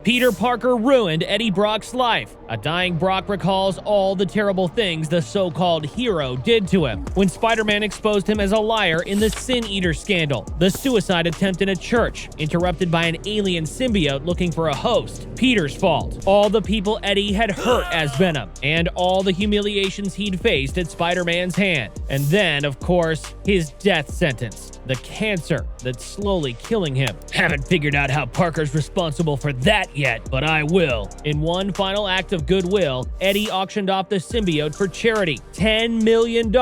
Peter Parker ruined Eddie Brock's life. A dying Brock recalls all the terrible things the so-called hero did to him. When Spider-Man exposed him as a liar in the Sin Eater scandal, the suicide attempt in a church, interrupted by an alien symbiote looking for a host, Peter's fault. All the people Eddie had hurt as Venom, and all the humiliations he'd faced at Spider-Man's hand. And then, of course, his death sentence. The cancer that's slowly killing him. Haven't figured out how Parker's responsible for that yet, but I will. In one final act of goodwill, Eddie auctioned off the symbiote for charity. $10 million,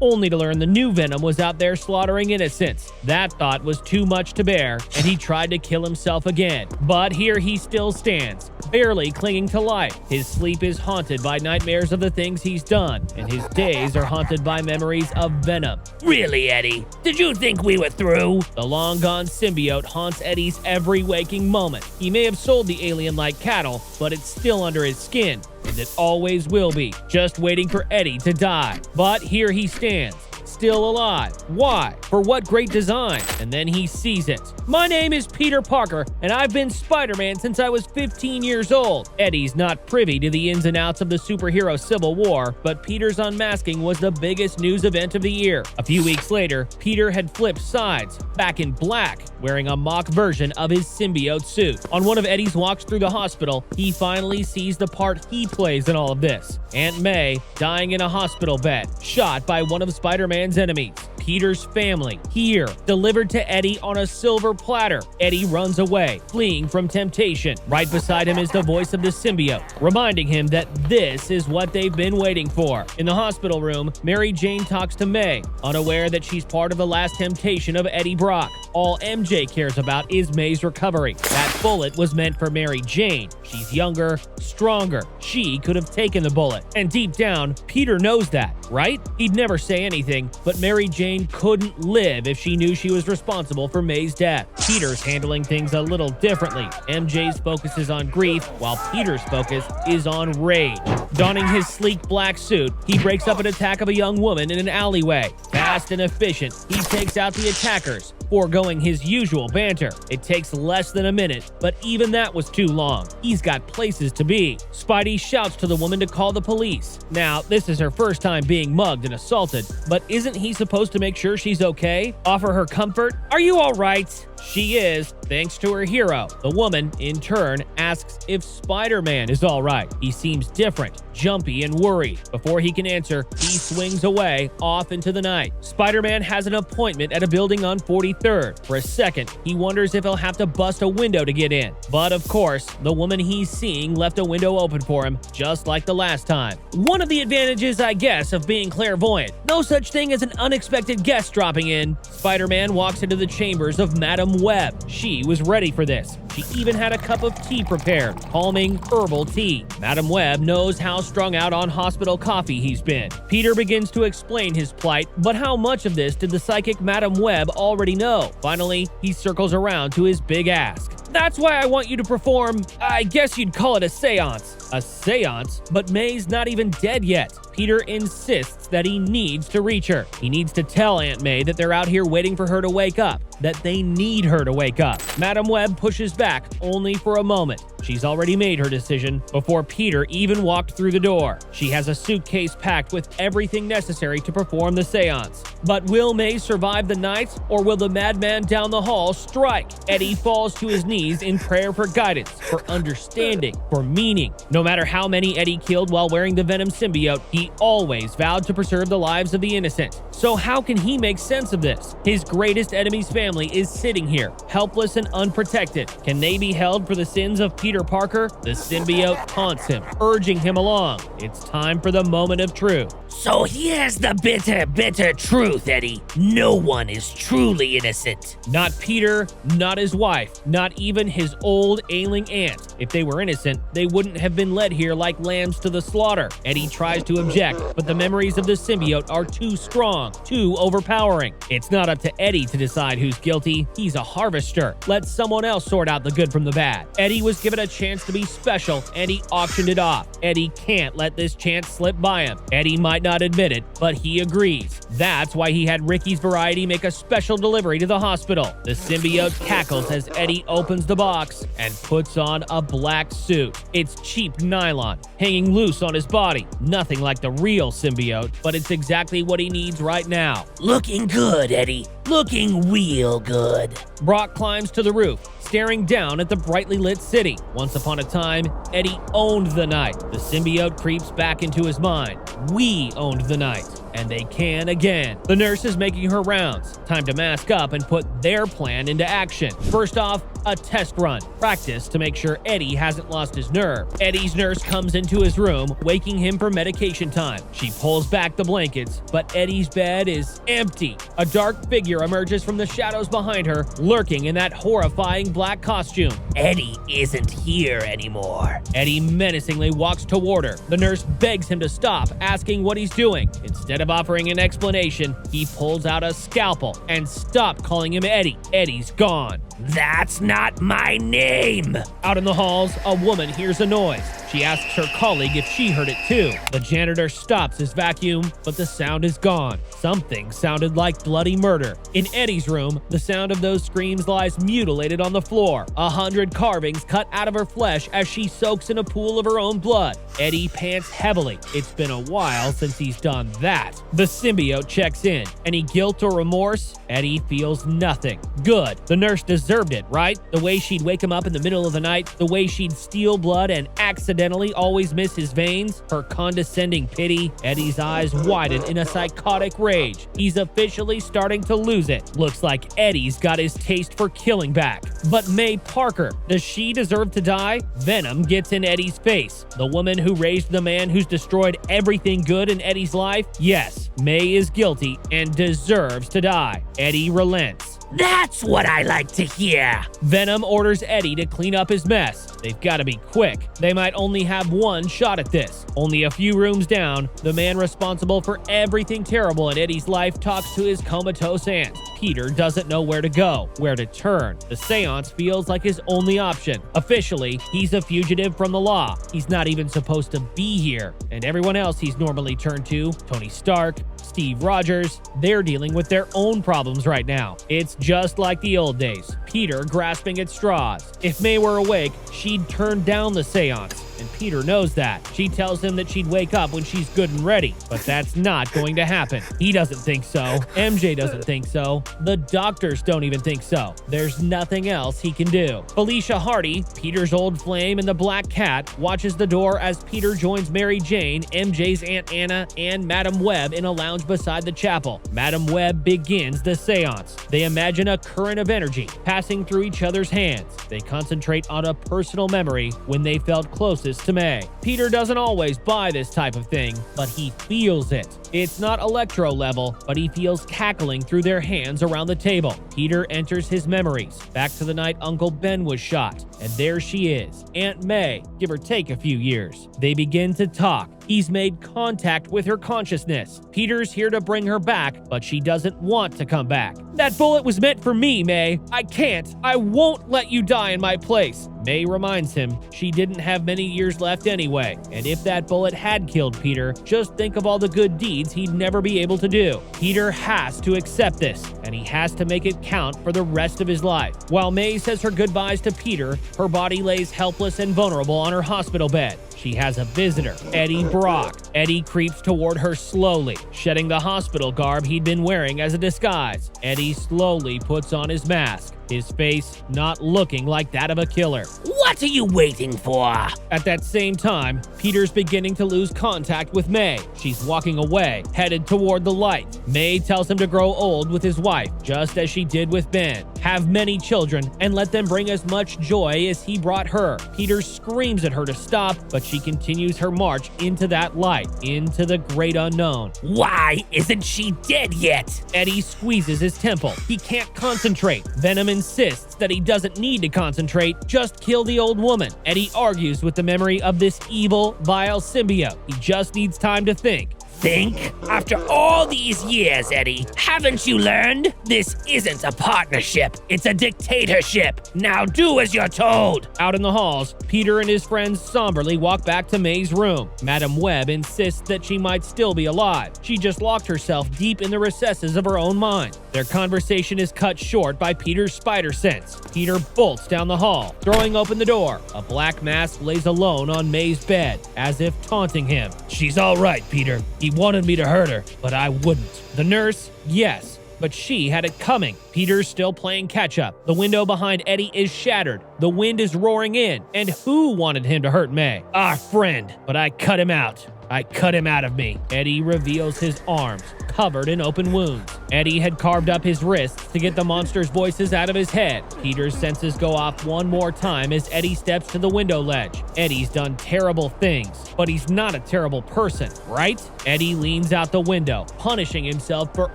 only to learn the new Venom was out there slaughtering innocents. That thought was too much to bear, and he tried to kill himself again. But here he still stands, barely clinging to life. His sleep is haunted by nightmares of the things he's done, and his days are haunted by memories of Venom. Really, Eddie? Did you think we were through? The long-gone symbiote haunts Eddie's every waking moment. He may have sold the alien like cattle, but it's still under his skin, and it always will be, just waiting for Eddie to die. But here he stands, still alive. Why? For what great design? And then he sees it. My name is Peter Parker, and I've been Spider-Man since I was 15 years old. Eddie's not privy to the ins and outs of the superhero Civil War, but Peter's unmasking was the biggest news event of the year. A few weeks later, Peter had flipped sides, back in black, wearing a mock version of his symbiote suit. On one of Eddie's walks through the hospital, he finally sees the part he plays in all of this. Aunt May dying in a hospital bed, shot by one of Spider-Man's enemies. Peter's family, here, delivered to Eddie on a silver platter. Eddie runs away, fleeing from temptation. Right beside him is the voice of the symbiote, reminding him that this is what they've been waiting for. In the hospital room, Mary Jane talks to May, unaware that she's part of the last temptation of Eddie Brock. All MJ cares about is May's recovery. That bullet was meant for Mary Jane. She's younger, stronger. She could have taken the bullet. And deep down, Peter knows that, right? He'd never say anything, but Mary Jane couldn't live if she knew she was responsible for May's death. Peter's handling things a little differently. MJ's focus is on grief, while Peter's focus is on rage. Donning his sleek black suit, he breaks up an attack of a young woman in an alleyway. Fast and efficient, he takes out the attackers, foregoing his usual banter. It takes less than a minute, but even that was too long. He's got places to be. Spidey shouts to the woman to call the police. Now, this is her first time being mugged and assaulted, but isn't he supposed to make sure she's okay? Offer her comfort? Are you all right? She is, thanks to her hero. The woman, in turn, asks if Spider-Man is all right. He seems different, jumpy, and worried. Before he can answer, he swings away, off into the night. Spider-Man has an appointment at a building on 43rd. For a second, he wonders if he'll have to bust a window to get in. But of course, the woman he's seeing left a window open for him, just like the last time. One of the advantages, I guess, of being clairvoyant. No such thing as an unexpected guest dropping in. Spider-Man walks into the chambers of Madam Web. She was ready for this. She even had a cup of tea prepared, calming herbal tea. Madam Web knows how strung out on hospital coffee he's been. Peter begins to explain his plight, but how much of this did the psychic Madam Web already know? Finally, he circles around to his big ask. That's why I want you to perform, I guess you'd call it a seance. A seance? But May's not even dead yet. Peter insists that he needs to reach her. He needs to tell Aunt May that they're out here waiting for her to wake up, that they need her to wake up. Madam Web pushes back, only for a moment. She's already made her decision before Peter even walked through the door. She has a suitcase packed with everything necessary to perform the seance. But will May survive the night, or will the madman down the hall strike? Eddie falls to his knees in prayer for guidance, for understanding, for meaning. No matter how many Eddie killed while wearing the Venom symbiote, he always vowed to preserve the lives of the innocent. So how can he make sense of this? His greatest enemy's family is sitting here, helpless and unprotected. Can they be held for the sins of Peter Parker? The symbiote taunts him, urging him along. It's time for the moment of truth. So here's the bitter truth, Eddie. No one is truly innocent. Not Peter, not his wife, not even his old ailing aunt. If they were innocent, they wouldn't have been led here like lambs to the slaughter. Eddie tries to object, but the memories of the symbiote are too strong, too overpowering. It's not up to Eddie to decide who's guilty. He's a harvester. Let someone else sort out the good from the bad. Eddie was given a chance to be special, and he auctioned it off. Eddie can't let this chance slip by him. Eddie might might not admit it, but he agrees. That's why he had Ricky's Variety make a special delivery to the hospital. The symbiote cackles as Eddie opens the box and puts on a black suit. It's cheap nylon, hanging loose on his body. Nothing like the real symbiote, but it's exactly what he needs right now. Looking good, Eddie. Looking real good. Brock climbs to the roof, staring down at the brightly lit city. Once upon a time, Eddie owned the night. The symbiote creeps back into his mind. We owned the night, and they can again. The nurse is making her rounds. Time to mask up and put their plan into action. First off, a test run. Practice to make sure Eddie hasn't lost his nerve. Eddie's nurse comes into his room, waking him for medication time. She pulls back the blankets, but Eddie's bed is empty. A dark figure emerges from the shadows behind her, lurking in that horrifying black costume. Eddie isn't here anymore. Eddie menacingly walks toward her. The nurse begs him to stop, asking what he's doing. Instead of offering an explanation, he pulls out a scalpel and stop calling him Eddie. Eddie's gone. That's not my name! Out in the halls, a woman hears a noise. She asks her colleague if she heard it too. The janitor stops his vacuum, but the sound is gone. Something sounded like bloody murder. In Eddie's room, the sound of those screams lies mutilated on the floor. 100 carvings cut out of her flesh as she soaks in a pool of her own blood. Eddie pants heavily. It's been a while since he's done that. The symbiote checks in. Any guilt or remorse? Eddie feels nothing. Good. The nurse deserved it, right? The way she'd wake him up in the middle of the night, the way she'd steal blood and accidentally always miss his veins, her condescending pity. Eddie's eyes widen in a psychotic rage. He's officially starting to lose it. Looks like Eddie's got his taste for killing back. But May Parker, does she deserve to die? Venom gets in Eddie's face. The woman who raised the man who's destroyed everything good in Eddie's life? Yes, May is guilty and deserves to die. Eddie relents. That's what I like to hear. Venom orders Eddie to clean up his mess. They've got to be quick. They might only have one shot at this. Only a few rooms down, the man responsible for everything terrible in Eddie's life talks to his comatose aunt. Peter doesn't know where to go, where to turn. The seance feels like his only option. Officially, he's a fugitive from the law. He's not even supposed to be here. And everyone else he's normally turned to, Tony Stark, Steve Rogers, they're dealing with their own problems right now. It's just like the old days. Peter grasping at straws. If May were awake, she'd turn down the seance. And Peter knows that. She tells him that she'd wake up when she's good and ready, but that's not going to happen. He doesn't think so. MJ doesn't think so. The doctors don't even think so. There's nothing else he can do. Felicia Hardy, Peter's old flame and the Black Cat, watches the door as Peter joins Mary Jane, MJ's Aunt Anna, and Madam Webb in a lounge beside the chapel. Madam Webb begins the seance. They imagine a current of energy passing through each other's hands. They concentrate on a personal memory when they felt closest to May. Peter doesn't always buy this type of thing, but he feels it. It's not electro level, but he feels cackling through their hands around the table. Peter enters his memories, back to the night Uncle Ben was shot, and there she is, Aunt May, give or take a few years. They begin to talk. He's made contact with her consciousness. Peter's here to bring her back, but she doesn't want to come back. That bullet was meant for me, May. I can't. I won't let you die in my place. May reminds him she didn't have many years left anyway, and if that bullet had killed Peter, just think of all the good deeds he'd never be able to do. Peter has to accept this, and he has to make it count for the rest of his life. While May says her goodbyes to Peter, her body lays helpless and vulnerable on her hospital bed. She has a visitor, Eddie Brock. Eddie creeps toward her slowly, shedding the hospital garb he'd been wearing as a disguise. Eddie slowly puts on his mask, his face not looking like that of a killer. What are you waiting for? At that same time, Peter's beginning to lose contact with May. She's walking away, headed toward the light. May tells him to grow old with his wife, just as she did with Ben. Have many children, and let them bring as much joy as he brought her. Peter screams at her to stop, but she continues her march into that light, into the great unknown. Why isn't she dead yet? Eddie squeezes his temple. He can't concentrate. Venom insists that he doesn't need to concentrate, just kill the old woman. Eddie argues with the memory of this evil, vile symbiote. He just needs time to think. think? After all these years, Eddie, haven't you learned? This isn't a partnership, it's a dictatorship. Now do as you're told. Out in the halls, Peter and his friends somberly walk back to May's room. Madam Webb insists that she might still be alive. She just locked herself deep in the recesses of her own mind. Their conversation is cut short by Peter's spider sense. Peter bolts down the hall, throwing open the door. A black mask lays alone on May's bed, as if taunting him. She's all right, Peter. He wanted me to hurt her, but I wouldn't. The nurse? Yes. But she had it coming. Peter's still playing catch-up. The window behind Eddie is shattered. The wind is roaring in. And who wanted him to hurt May? Our friend. But I cut him out. I cut him out of me. Eddie reveals his arms, covered in open wounds. Eddie had carved up his wrists to get the monster's voices out of his head. Peter's senses go off one more time as Eddie steps to the window ledge. Eddie's done terrible things, but he's not a terrible person, right? Eddie leans out the window, punishing himself for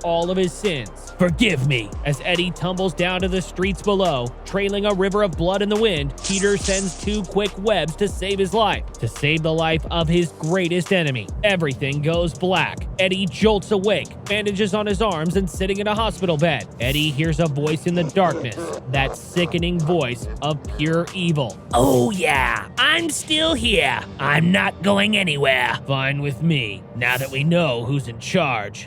all of his sins. Forgive me. As Eddie tumbles down to the streets below, trailing a river of blood in the wind, Peter sends 2 quick webs to save his life. To save the life of his greatest enemy. Everything goes black. Eddie jolts awake, bandages on his arms, and sitting in a hospital bed. Eddie hears a voice in the darkness, that sickening voice of pure evil. Oh yeah, I'm still here. I'm not going anywhere. Fine with me, now that we know who's in charge.